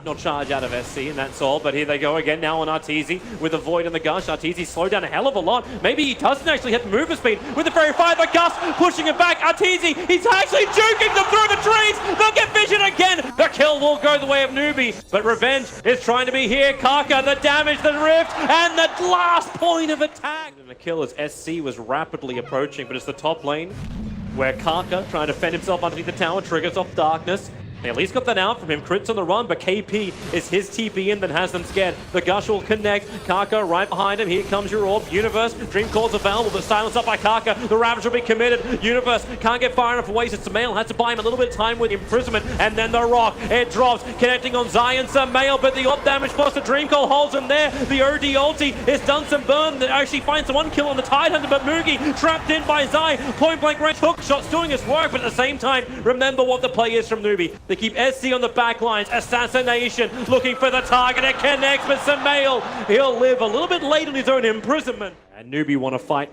shrapnel charge out of SC, and that's all. But here they go again now on Arteezy with the Void and the Gush. Arteezy slowed down a hell of a lot. Maybe he doesn't actually hit the mover speed with the Fairy Fire. The Gus pushing it back. Arteezy, he's actually juking them through the trees. They'll get vision again. The kill will go the way of Newbee, but Revenge is trying to be here. Kaka, the damage, the rift, and the last point of attack. And the kill as SC was rapidly approaching, but it's the top lane where Kaka, trying to fend himself underneath the tower, triggers off Darkness. They at least got that out from him. Crits on the run, but KP is his TP in that has them scared. The Gush will connect. Kaka right behind him. Here comes your orb. Universe, Dream Call's available, but silenced up by Kaka. The Ravage will be committed. Universe can't get far enough away, so Samael has to buy him a little bit of time with imprisonment. And then the rock, it drops, connecting on Zion Samael, but the orb damage plus the Dream Call holds him there. The OD ulti has done some burn that actually finds one kill on the Tidehunter, but Mugi trapped in by Zai. Point blank range hook shots doing his work, but at the same time, remember what the play is from Newbee. They keep SC on the back lines. Assassination looking for the target. It connects, but Samael, he'll live a little bit late on his own imprisonment. And Newbee want to fight.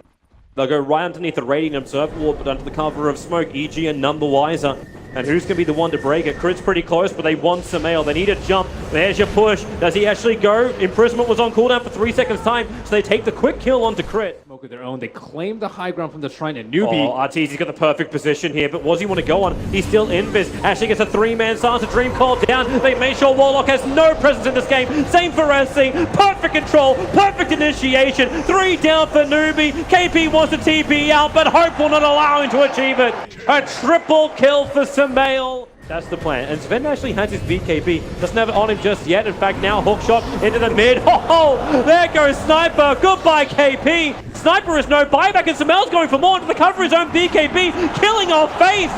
They'll go right underneath the Radiant Observer Wall, but under the cover of smoke. EG and none the wiser. And who's going to be the one to break it? Crit's pretty close, but they want Samael. They need a jump. There's your push. Does he actually go? Imprisonment was on cooldown for 3 seconds time, so they take the quick kill onto Crit. Smoke of their own. They claim the high ground from the Shrine, and Newbee. Oh, Arteezy's got the perfect position here, but what does he want to go on? He's still invis. Actually gets a 3-man stance. A Dream Call down. They make sure Warlock has no presence in this game. Same for SC. Perfect control. Perfect initiation. 3 down for Newbee. KP wants to TP out, but Hope will not allow him to achieve it. A triple kill for Samael. That's the plan. And Sven actually has his BKB. Doesn't have it on him just yet. In fact, now hook shot into the mid. Oh, there goes Sniper. Goodbye, KP. Sniper is no buyback, and Samael's going for more to the cover of his own BKB, killing off Faith.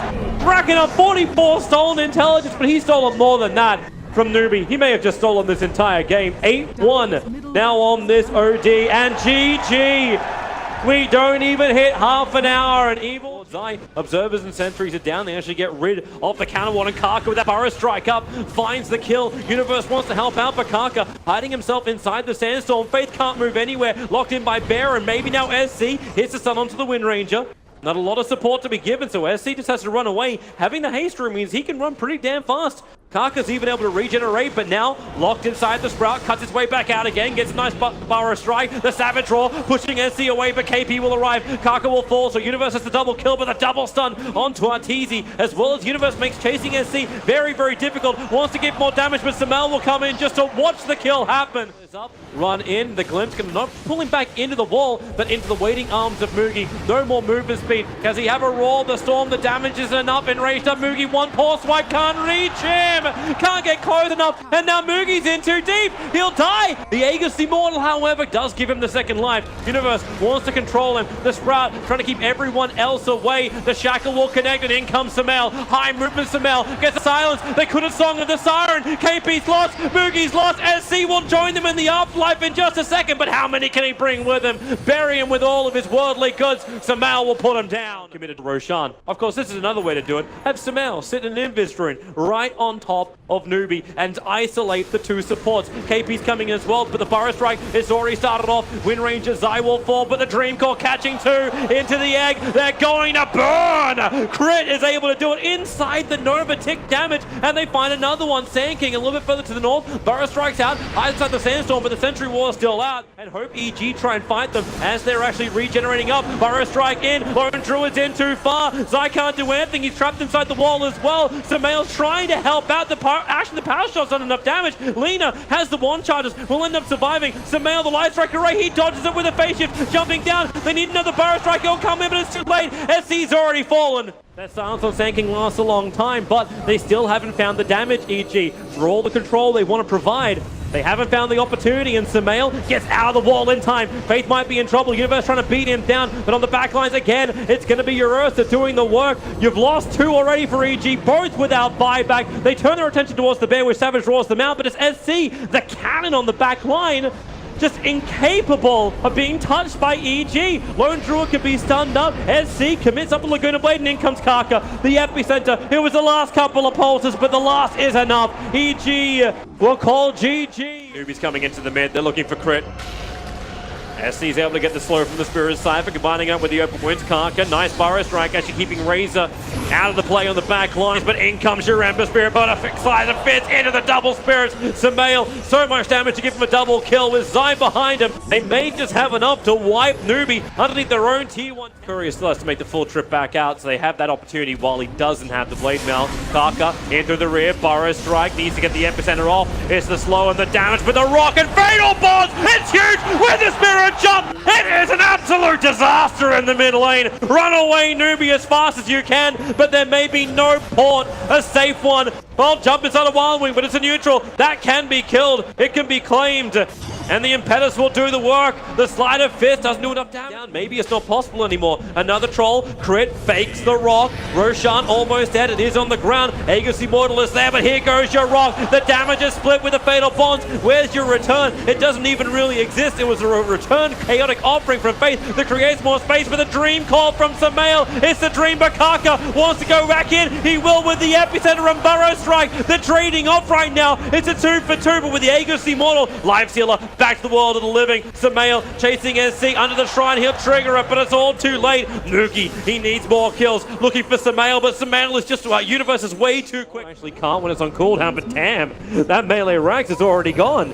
Racking up 44 stolen intelligence, but he's stolen more than that from Newbee. He may have just stolen this entire game. 8-1 now on this OD, and GG. We don't even hit half an hour, and Evil Zai, observers and sentries are down. They actually get rid of the counter one, and Kaka with that Burrow strike up finds the kill. Universe wants to help out, but Kaka hiding himself inside the sandstorm. Faith can't move anywhere, locked in by Bear, and maybe now SC hits the stun onto the Wind Ranger. Not a lot of support to be given, so SC just has to run away. Having the haste room means he can run pretty damn fast. Kaka's even able to regenerate, but now locked inside the Sprout, cuts his way back out again, gets a nice Burrow strike. The Savage Roar pushing SC away, but KP will arrive. Kaka will fall, so Universe has the double kill, but the double stun onto Arteezy, as well as Universe makes chasing SC very, very difficult. Wants to get more damage, but Samael will come in just to watch the kill happen. Up, run in, the Glimpse can not pull him back into the wall, but into the waiting arms of Mugi. No more movement speed. Does he have a roar? The Storm, the damage isn't enough. Enraged up Mugi, one poor swipe, can't reach him. Can't get close enough, and now Mugi's in too deep. He'll die. The Aegis Immortal, however, does give him the second life. Universe wants to control him. The Sprout trying to keep everyone else away. The Shackle will connect, and in comes Samael. High movement, Samael gets the silence. They could have sung of the Siren. KP's lost. Mugi's lost. SC will join them in the afterlife in just a second, but how many can he bring with him? Bury him with all of his worldly goods. Samael will put him down. Committed to Roshan. Of course, this is another way to do it. Have Samael sit in an Invis rune right on top of Newbee and isolate the 2 supports. KP's coming in as well, but the Burrow strike is already started off. Wind Ranger Zai will fall, but the Dream Core catching 2 into the egg. They're going to burn. Crit is able to do it inside the Nova tick damage, and they find another one. Sand King a little bit further to the north. Burrow strikes out, hides inside the sandstorm, but the Sentry Wall is still out. And Hope EG try and fight them as they're actually regenerating up. Burrow strike in. Lone Druid's in too far. Zai can't do anything. He's trapped inside the wall as well. Samael's trying to help out. The power shot's done enough damage. Lena has the wand charges. Will end up surviving. Samael, the light strike array. He dodges it with a phase shift. Jumping down. They need another Burrow strike. He'll come in, but it's too late. SC's already fallen. That silence on Sand King lasts a long time, but they still haven't found the damage, EG. For all the control they want to provide, they haven't found the opportunity, and Samael gets out of the wall in time. Faith might be in trouble. Universe trying to beat him down, but on the back lines again, it's going to be your Ursa doing the work. You've lost 2 already for EG, both without buyback. They turn their attention towards the Bear, where Savage roars them out, but it's SC, the cannon on the back line, just incapable of being touched by EG. Lone Druid can be stunned up. SC commits up the Laguna Blade, and in comes Kaka, the epicenter. It was the last couple of pulses, but the last is enough. EG will call GG. Newbee's coming into the mid. They're looking for Crit. SC's able to get the slow from the Spirit Cypher, combining up with the open wounds. Karka, nice Burrow Strike, actually keeping Razor out of the play on the back lines, but in comes your Ember Spirit, but a fixed Sizer fits into the double Spirits. Sumail, so much damage to give him a double kill with Zai behind him. They may just have enough to wipe Newbee underneath their own T1. Courier still has to make the full trip back out, so they have that opportunity while he doesn't have the Blade Mail. Karka in through the rear, Burrow Strike, needs to get the epicenter off. It's the slow and the damage, but the rock and fatal bonds, it's huge with the Spirit jump. It is an absolute disaster in the mid lane. Run away Newbee as fast as you can, but there may be no port, a safe one. Well, jump inside a Wild Wing, but it's a neutral. That can be killed. It can be claimed. And the Impetus will do the work. The Slide of Fist doesn't do enough damage. Maybe it's not possible anymore. Another troll. Crit fakes the rock. Roshan almost dead. It is on the ground. Aegis Immortal is there, but here goes your rock. The damage is split with the Fatal Bonds. Where's your return? It doesn't even really exist. It was a return chaotic offering from Faith that creates more space for the Dream Call from Sumail. It's the Dream, but Karka wants to go back in. He will with the Epicenter and Burrow Strike. They're trading off right now. It's a 2 for 2, but with the Aegis Immortal. Life Stealer back to the world of the living. Sumail chasing SC under the shrine. He'll trigger it, but it's all too late. Nuki, he needs more kills. Looking for Sumail, but Sumail is just Universe is way too quick. Actually can't when it's on cooldown, but damn, that melee Rax is already gone.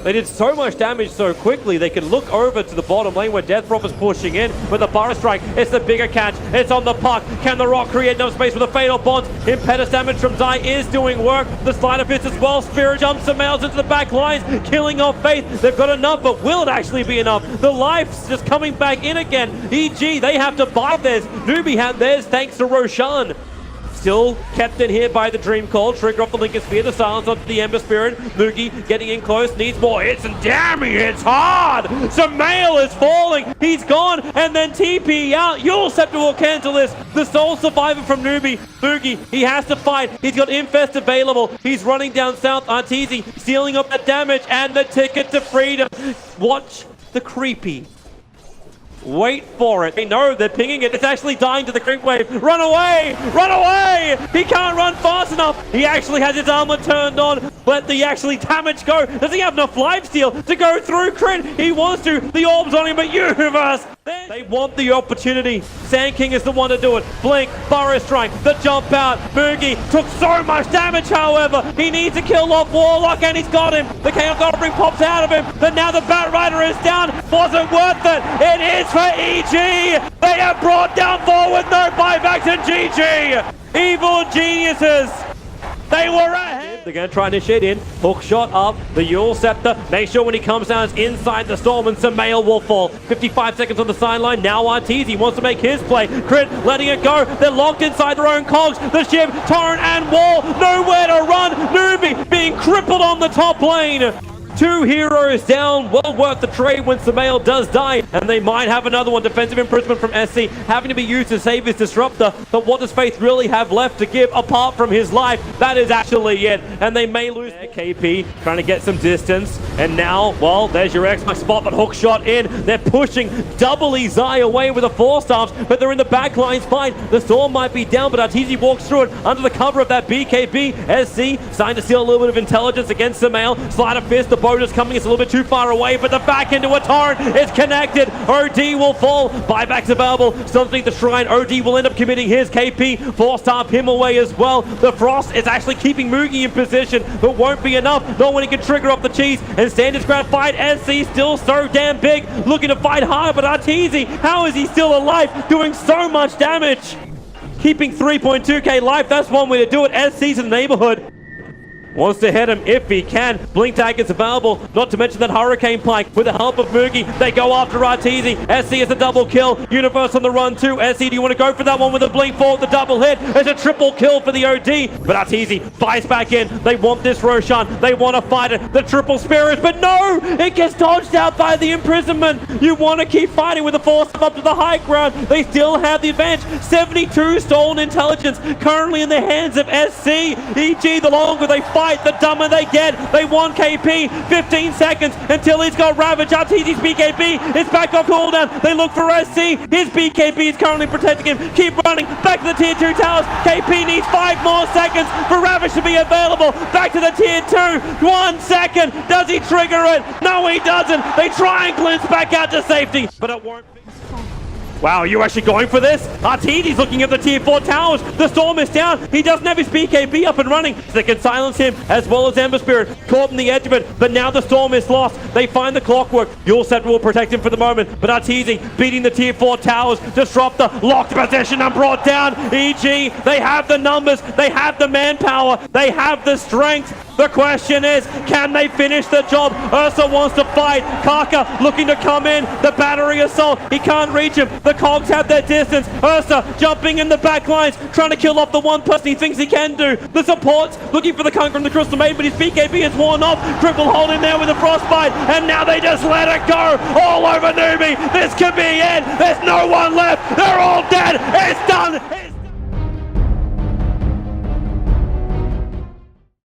They did so much damage so quickly, they could look over to the bottom lane where Deathprop is pushing in with the Burrow Strike. It's the bigger catch. It's on the puck. Can the Rock create enough space with the Fatal Bonds? Impetus damage from Zai is doing work. The Slider fits as well. Spirit jumps Sumail into the back lines, killing off Faith. They've got enough, but will it actually be enough? The Life's just coming back in again. EG, they have to buy theirs. Newbee had theirs thanks to Roshan. Still kept in here by the Dream Call. Trigger off the Lincoln Sphere, the silence onto the Ember Spirit. Mugi getting in close, needs more hits, and damn, he hits hard! Sumail is falling, he's gone, and then TP out. Yule Scepter will cancel this. The sole survivor from Newbee, Mugi, he has to fight. He's got Infest available. He's running down south. Arteezy stealing up that damage and the ticket to freedom. Watch the creepy. Wait for it. They know they're pinging it. It's actually dying to the creep wave. Run away! Run away! He can't run fast enough. He actually has his armor turned on. Let the actually damage go. Does he have enough lifesteal to go through crit? He wants to. The orb's on him, but Universe. They want the opportunity. Sand King is the one to do it. Blink, Burrow Strike, the jump out. Mugi took so much damage, however. He needs to kill off Warlock, and he's got him. The Chaos Offering pops out of him, but now the Bat Rider is down. Wasn't worth it. It is for EG. They are brought down forward. No buybacks in GG. Evil geniuses. They were ahead. They're going to try and initiate in. Hook shot up. The Yule Scepter. Make sure when he comes down, it's inside the storm, and Sumail will fall. 55 seconds on the sideline. Now Arteezy wants to make his play. Crit letting it go. They're locked inside their own cogs. The ship, Torrent, and Wall. Nowhere to run. Newbee being crippled on the top lane. 2 heroes down, well worth the trade when Sumail does die, and they might have another one. Defensive imprisonment from SC having to be used to save his disruptor, but what does Faith really have left to give apart from his life? That is actually it, and they may lose. KP trying to get some distance, and now, well, there's your Xbox spot, but hook shot in. They're pushing doubly Zai away with the 4 stars, but they're in the back lines fine. The storm might be down, but Arteezy walks through it under the cover of that BKB. SC starting to steal a little bit of intelligence against Sumail. Slider Fist, the bonus coming, it's a little bit too far away, but the back into a torrent is connected. OD will fall. Buybacks available. Something the shrine. OD will end up committing his KP. 4-star him away as well. The Frost is actually keeping Mugi in position, but won't be enough. Not when he can trigger off the cheese and stand his ground. Fight. SC still so damn big, looking to fight hard, but Arteezy, how is he still alive, doing so much damage? Keeping 3.2k life, that's one way to do it. SC's in the neighborhood. Wants to hit him if he can. Blink tag is available. Not to mention that Hurricane Pike with the help of Mugi. They go after Arteezy. SC is a double kill. Universe on the run too. SC, do you want to go for that one with a blink forward? The double hit. It's a triple kill for the OD. But Arteezy buys back in. They want this Roshan. They want to fight it. The triple Spirits. But no! It gets dodged out by the imprisonment. You want to keep fighting with the force up to the high ground. They still have the advantage. 72 stolen intelligence currently in the hands of SC. EG, the longer they fight, fight, the dumber they get. They want KP, 15 seconds until he's got Ravage. RTG's BKB is back off cooldown. They look for SC. His BKB is currently protecting him. Keep running, back to the tier 2 towers. KP needs 5 more seconds for Ravage to be available. Back to the tier 2, 1 second. Does he trigger it? No, he doesn't. They try and glimpse back out to safety, but it won't be. Wow, you actually going for this? Artidi's looking at the tier 4 towers. The Storm is down. He doesn't have his BKB up and running. So they can silence him as well as Ember Spirit. Caught on the edge of it, but now the Storm is lost. They find the Clockwork. Yulset will protect him for the moment, but Artidi beating the tier 4 towers. Disruptor locked position and brought down. EG, they have the numbers. They have the manpower. They have the strength. The question is, can they finish the job? Ursa wants to fight. Kaka looking to come in. The battery assault. He can't reach him. The Cogs have their distance. Ursa jumping in the back lines, trying to kill off the one person he thinks he can do. The supports looking for the Kunk from the Crystal Maid, but his BKB is worn off. Triple hold in there with a frostbite, and now they just let it go all over Newbee. This could be it. There's no one left. They're all dead. It's done.